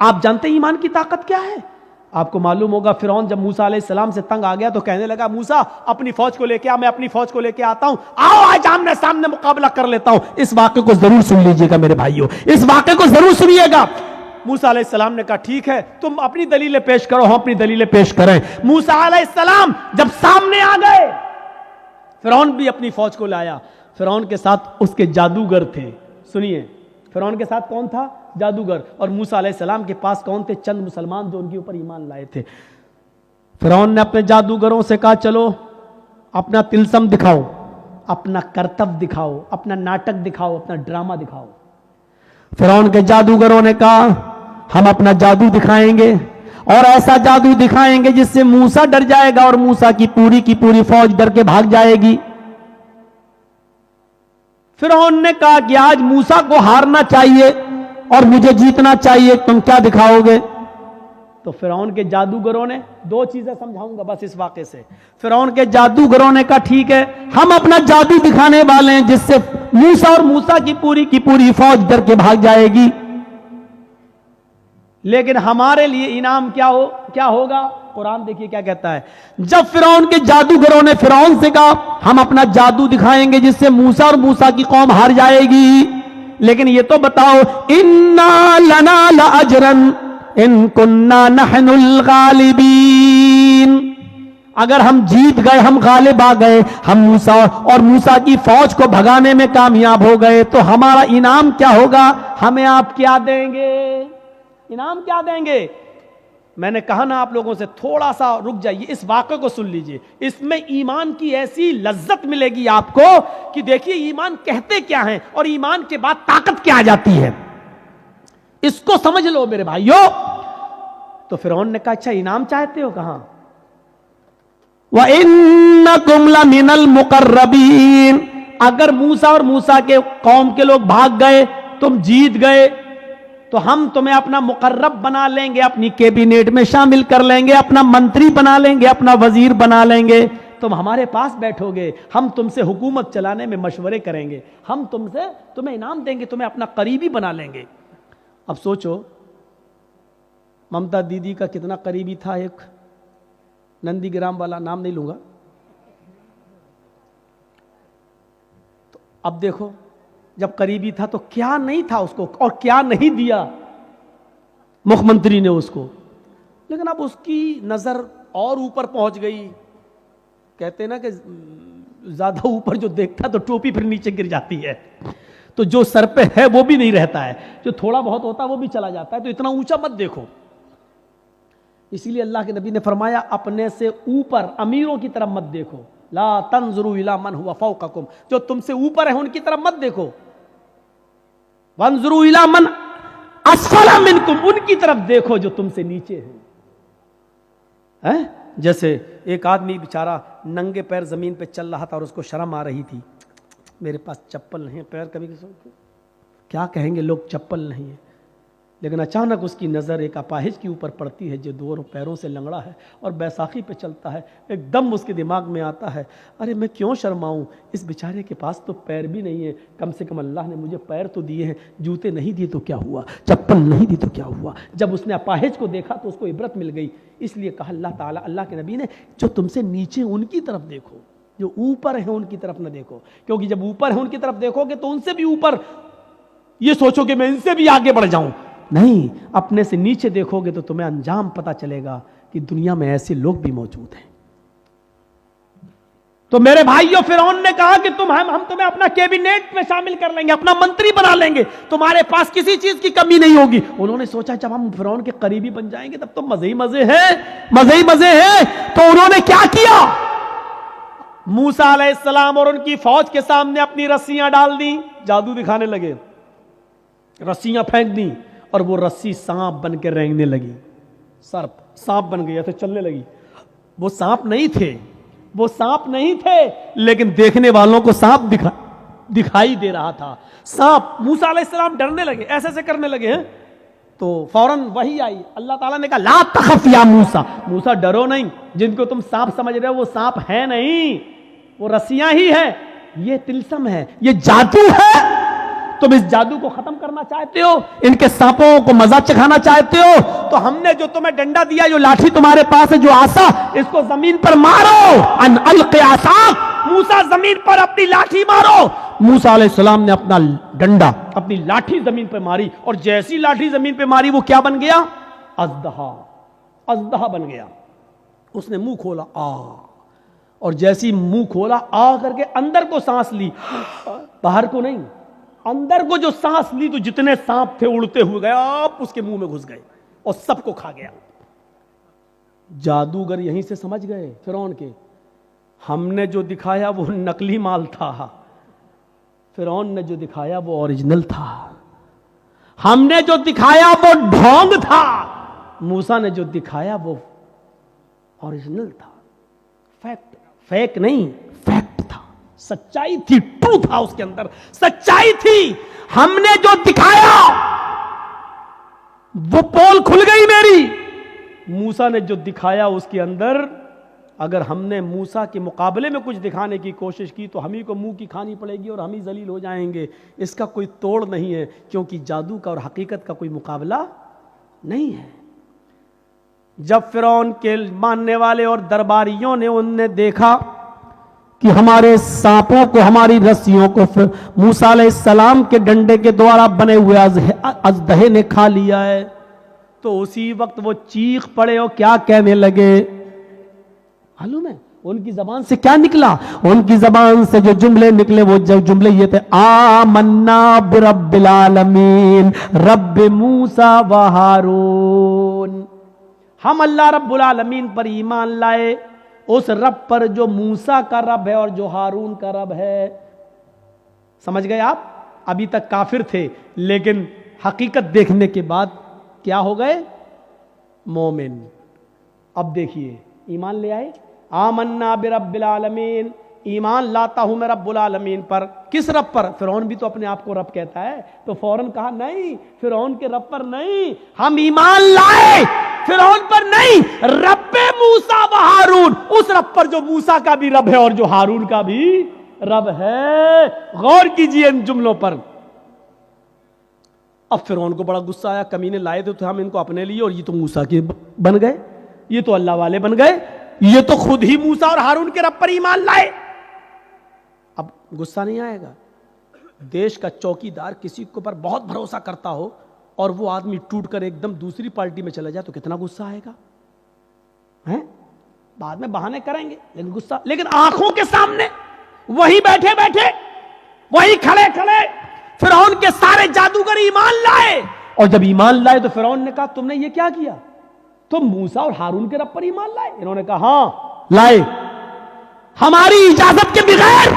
آپ جانتے ہیں ایمان کی طاقت کیا ہے؟ آپ کو معلوم ہوگا فرعون جب موسیٰ علیہ السلام سے تنگ آ گیا تو کہنے لگا موسیٰ اپنی فوج کو لے کے آ، میں اپنی فوج کو لے کے آتا ہوں، آؤ آج آمنے سامنے مقابلہ کر لیتا ہوں۔ اس واقعے کو ضرور سن لیجئے گا میرے بھائیوں، اس واقعے کو ضرور سنیے گا۔ موسیٰ علیہ السلام نے کہا ٹھیک ہے تم اپنی دلیلیں پیش کرو، ہم اپنی دلیلیں پیش کریں۔ موسیٰ علیہ السلام جب سامنے آ گئے، فرعون بھی اپنی فوج کو لایا، فرعون کے ساتھ اس کے جادوگر تھے۔ سنیے، فرعون کے ساتھ کون تھا؟ جادوگر۔ اور موسیٰ علیہ السلام کے پاس کون تھے؟ چند مسلمان جو ان کے اوپر ایمان لائے تھے۔ فرعون نے اپنے جادوگروں سے کہا چلو اپنا تلسم دکھاؤ، اپنا کرتب دکھاؤ، اپنا ناٹک دکھاؤ، اپنا ڈرامہ دکھاؤ۔ فرعون کے جادوگروں نے کہا ہم اپنا جادو دکھائیں گے اور ایسا جادو دکھائیں گے جس سے موسیٰ ڈر جائے گا اور موسیٰ کی پوری فوج ڈر کے بھاگ جائے گی۔ فرعون نے کہا کہ آج موسیٰ کو ہارنا چاہیے اور مجھے جیتنا چاہیے، تم کیا دکھاؤ گے؟ تو فرعون کے جادوگروں نے، دو چیزیں سمجھاؤں گا بس اس واقعے سے۔ فرعون کے جادوگروں نے کہا ٹھیک ہے ہم اپنا جادو دکھانے والے ہیں جس سے موسیٰ اور موسیٰ کی پوری فوج ڈر کے بھاگ جائے گی، لیکن ہمارے لیے انعام کیا ہوگا؟ قرآن دیکھیے کیا کہتا ہے۔ جب فرعون کے جادوگروں نے فرعون سے کہا ہم اپنا جادو دکھائیں گے جس سے موسیٰ اور موسیٰ کی قوم ہار جائے گی، لیکن یہ تو بتاؤ انا لنا لاجرا ان کننا نحن الغالبین، اگر ہم جیت گئے، ہم غالب آ گئے، ہم موسیٰ اور موسیٰ کی فوج کو بھگانے میں کامیاب ہو گئے تو ہمارا انعام کیا ہوگا؟ ہمیں آپ کیا دیں گے؟ انعام کیا دیں گے؟ میں نے کہا نا آپ لوگوں سے تھوڑا سا رک جائیے، اس واقعے کو سن لیجئے، اس میں ایمان کی ایسی لذت ملے گی آپ کو کہ دیکھیے ایمان کہتے کیا ہیں اور ایمان کے بعد طاقت کیا آ جاتی ہے، اس کو سمجھ لو میرے بھائیوں۔ تو فرعون نے کہا اچھا انعام چاہتے ہو؟ کہاں؟ وَإِنَّكُمْ لَمِنَ الْمُقَرَّبِينَ، اگر موسیٰ اور موسیٰ کے قوم کے لوگ بھاگ گئے، تم جیت گئے تو ہم تمہیں اپنا مقرب بنا لیں گے، اپنی کیبینٹ میں شامل کر لیں گے، اپنا منتری بنا لیں گے، اپنا وزیر بنا لیں گے، تم ہمارے پاس بیٹھو گے، ہم تم سے حکومت چلانے میں مشورے کریں گے، ہم تمہیں انعام دیں گے، تمہیں اپنا قریبی بنا لیں گے۔ اب سوچو ممتا دیدی کا کتنا قریبی تھا ایک نندی گرام والا، نام نہیں لوں گا، تو اب دیکھو جب قریبی تھا تو کیا نہیں تھا اس کو اور کیا نہیں دیا مکھ منتری نے اس کو، لیکن اب اس کی نظر اور اوپر پہنچ گئی۔ کہتے ہیں نا کہ زیادہ اوپر جو دیکھتا تو ٹوپی پھر نیچے گر جاتی ہے، تو جو سر پہ ہے وہ بھی نہیں رہتا ہے، جو تھوڑا بہت ہوتا ہے وہ بھی چلا جاتا ہے، تو اتنا اونچا مت دیکھو۔ اسی لیے اللہ کے نبی نے فرمایا اپنے سے اوپر امیروں کی طرف مت دیکھو، لا تنظروا الی من هو فوقکم، جو تم سے اوپر ہیں ان کی طرف مت دیکھو، وانظروا الی من اسفل منکم، ان کی طرف دیکھو جو تم سے نیچے ہیں۔ جیسے ایک آدمی بیچارہ ننگے پیر زمین پہ چل رہا تھا اور اس کو شرم آ رہی تھی، میرے پاس چپل نہیں ہے، پیر کبھی کیا کہیں گے لوگ چپل نہیں ہے، لیکن اچانک اس کی نظر ایک اپاہج کے اوپر پڑتی ہے جو دونوں پیروں سے لنگڑا ہے اور بیساکھی پہ چلتا ہے، ایک دم اس کے دماغ میں آتا ہے ارے میں کیوں شرماؤں، اس بیچارے کے پاس تو پیر بھی نہیں ہے، کم سے کم اللہ نے مجھے پیر تو دیے ہیں، جوتے نہیں دیے تو کیا ہوا، چپل نہیں دی تو کیا ہوا۔ جب اس نے اپاہج کو دیکھا تو اس کو عبرت مل گئی، اس لیے کہا اللہ تعالیٰ، اللہ کے نبی نے جو تم سے نیچے ان کی طرف دیکھو، جو اوپر ہیں ان کی طرف نہ دیکھو، کیونکہ جب اوپر ہیں ان کی طرف دیکھو گے تو ان سے بھی اوپر یہ سوچو کہ میں ان سے بھی آگے بڑھ جاؤں، نہیں، اپنے سے نیچے دیکھو گے تو تمہیں انجام پتا چلے گا کہ دنیا میں ایسے لوگ بھی موجود ہیں۔ تو میرے بھائیوں فرعون نے کہا کہ ہم تمہیں اپنا کیبینٹ میں شامل کر لیں گے، اپنا منتری بنا لیں گے، تمہارے پاس کسی چیز کی کمی نہیں ہوگی۔ انہوں نے سوچا جب ہم فرعون کے قریبی بن جائیں گے تب تو مزے ہی مزے ہیں، مزے ہی مزے ہیں۔ تو انہوں نے کیا کیا؟ موسیٰ علیہ السلام اور ان کی فوج کے سامنے اپنی رسیاں ڈال دیں، جادو دکھانے لگے، رسیاں پھینک دیں اور وہ رسی سانپ بن کے رینگنے لگی، سانپ بن گئی، ایسے چلنے لگی۔ وہ سانپ نہیں تھے لیکن دیکھنے والوں کو سانپ دکھائی دے رہا تھا۔ سانپ، موسیٰ علیہ السلام ڈرنے لگے، ایسے کرنے لگے ہیں تو فوراً وحی آئی، اللہ تعالیٰ نے کہا لا تخف یا موسیٰ، موسیٰ ڈرو نہیں، جن کو تم سانپ سمجھ رہے ہو وہ سانپ ہے نہیں، وہ رسیاں ہی ہیں، یہ تلسم ہے، یہ جادو ہے، تم اس جادو کو ختم کرنا چاہتے ہو, ان کے سانپوں کو مزہ چکھانا چاہتے ہو, تو ہم نے جو تمہیں ڈنڈا دیا, جو لاٹھی تمہارے پاس ہے, جو آسا, اس کو زمین پر مارو. ان القی عصاک, موسیٰ زمین پر اپنی لاٹھی مارو. موسیٰ علیہ السلام نے اپنا ڈنڈا, اپنی لاٹھی زمین پہ ماری, اور جیسی لاٹھی زمین پہ ماری وہ کیا بن گیا؟ اژدہا. اژدہا بن گیا. اس نے منہ کھولا, اور جیسی منہ کھولا, کر کے اندر کو سانس لی, باہر کو نہیں, اندر کو جو سانس لی تو جتنے سانپ تھے اڑتے ہوئے گئے, آپ اس کے منہ میں گھس گئے اور سب کو کھا گیا. جادوگر یہیں سے سمجھ گئے فرعون کے, ہم نے جو دکھایا وہ نقلی مال تھا, فرعون نے جو دکھایا وہ اوریجنل تھا. ہم نے جو دکھایا وہ ڈھونگ تھا, موسیٰ نے جو دکھایا وہ اوریجنل تھا. فیکٹ, فیک نہیں, فیکٹ تھا, سچائی تھی, ٹرو تھا اس کے اندر, سچائی تھی. ہم نے جو دکھایا وہ پول کھل گئی میری. موسیٰ نے جو دکھایا اس کے اندر, اگر ہم نے موسیٰ کے مقابلے میں کچھ دکھانے کی کوشش کی تو ہم ہی کو منہ کی کھانی پڑے گی اور ہم ہی ذلیل ہو جائیں گے. اس کا کوئی توڑ نہیں ہے, کیونکہ جادو کا اور حقیقت کا کوئی مقابلہ نہیں ہے. جب فرعون کے ماننے والے اور درباریوں نے ان نے دیکھا کہ ہمارے سانپوں کو, ہماری رسیوں کو موسیٰ علیہ السلام کے ڈنڈے کے دوارا بنے ہوئے اژدہے نے کھا لیا ہے, تو اسی وقت وہ چیخ پڑے اور کیا کہنے لگے؟ معلوم ہے ان کی زبان سے کیا نکلا؟ ان کی زبان سے جو جملے نکلے وہ جملے یہ تھے, آمنا برب العالمین رب موسیٰ و ہارون. ہم اللہ رب العالمین پر ایمان لائے, اس رب پر جو موسیٰ کا رب ہے اور جو ہارون کا رب ہے. سمجھ گئے آپ؟ ابھی تک کافر تھے, لیکن حقیقت دیکھنے کے بعد کیا ہو گئے؟ مومن. اب دیکھیے, ایمان لے آئے. آمنا برب العالمین, ایمان لاتا ہوں میں رب العالمین پر. کس رب پر؟ فرعون بھی تو اپنے آپ کو رب کہتا ہے, تو فوراً کہا نہیں, فرعون کے رب پر نہیں, ہم ایمان لائے فرعون پر نہیں, رب موسیٰ و ہارون, اس رب پر جو موسیٰ کا بھی رب ہے اور جو ہارون کا بھی رب ہے. غور کیجئے ان جملوں پر. اب فرعون کو بڑا غصہ آیا, کمینے لائے تھے تو ہم ان کو اپنے لیے, اور یہ تو موسیٰ کے بن گئے, یہ تو اللہ والے بن گئے, یہ تو خود ہی موسیٰ اور ہارون کے رب پر ایمان لائے. اب غصہ نہیں آئے گا؟ دیش کا چوکیدار کسی کے اوپر بہت بھروسہ کرتا ہو اور وہ آدمی ٹوٹ کر ایک دم دوسری پارٹی میں چلا جائے تو کتنا غصہ آئے گا؟ بعد میں بہانے کریں گے, لیکن غصہ, لیکن آنکھوں کے سامنے وہی بیٹھے بیٹھے, وہی کھڑے کھڑے فرعون کے سارے جادوگر ایمان لائے. اور جب ایمان لائے تو فرعون نے کہا تم نے یہ کیا کیا؟ تم موسیٰ اور ہارون کے رب پر ایمان لائے؟ انہوں نے کہا ہاں لائے, ہماری اجازت کے بغیر.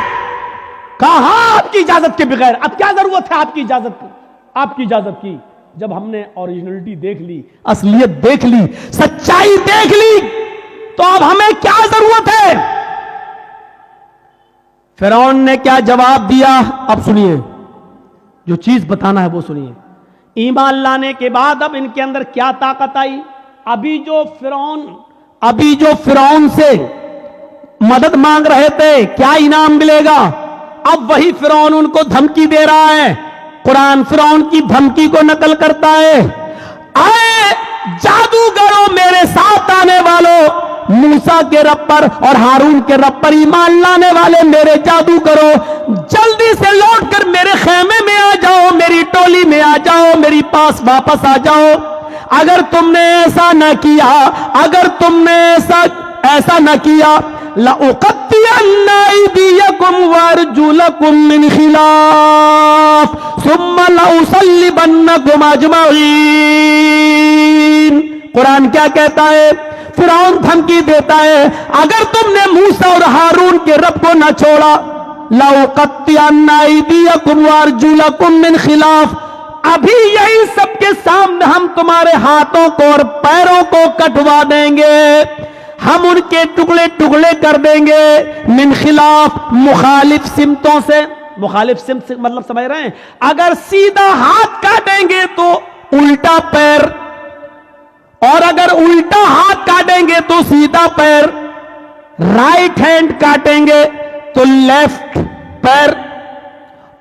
کہا ہاں آپ کی اجازت کے بغیر. اب کیا ضرورت ہے آپ کی اجازت کی؟ آپ کی اجازت کی. جب ہم نے اوریجنلٹی دیکھ لی, اصلیت دیکھ لی, سچائی دیکھ لی, تو اب ہمیں کیا ضرورت ہے؟ فرعون نے کیا جواب دیا؟ اب سنیے, جو چیز بتانا ہے وہ سنیے. ایمان لانے کے بعد اب ان کے اندر کیا طاقت آئی؟ ابھی جو فرعون سے مدد مانگ رہے تھے, کیا انعام ملے گا, اب وہی فرعون ان کو دھمکی دے رہا ہے. قرآن فرعون کی دھمکی کو نقل کرتا ہے, آئے جادوگروں میرے ساتھ آنے والوں, موسیٰ کے رب پر اور ہارون کے رب پر ایمان لانے والے میرے جادوگروں, جلدی سے لوٹ کر میرے خیمے میں آ جاؤ, میری ٹولی میں آ جاؤ, میری پاس واپس آ جاؤ. اگر تم نے ایسا نہ کیا, اگر تم نے ایسا نہ کیا, لَأُقَطِّعَنَّ أَيْدِيَكُمْ وَأَرْجُلَكُمْ مِنْ خِلَافٍ ثُمَّ لَأُصَلِّبَنَّكُمْ أَجْمَعِينَ. قرآن کیا کہتا ہے؟ فرعون دھمکی دیتا ہے, اگر تم نے موسیٰ اور ہارون کے رب کو نہ چھوڑا, لَأُقَطِّعَنَّ أَيْدِيَكُمْ وَأَرْجُلَكُمْ مِنْ خِلَافٍ, ابھی یہی سب کے سامنے ہم تمہارے ہاتھوں کو اور پیروں کو کٹوا دیں گے, ہم ان کے ٹکڑے ٹکڑے کر دیں گے. من خلاف, مخالف سمتوں سے. مخالف سمت سے مطلب سمجھ رہے ہیں؟ اگر سیدھا ہاتھ کاٹیں گے تو الٹا پیر, اور اگر الٹا ہاتھ کاٹیں گے تو سیدھا پیر. رائٹ ہینڈ کاٹیں گے تو لیفٹ پیر,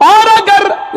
اور اگر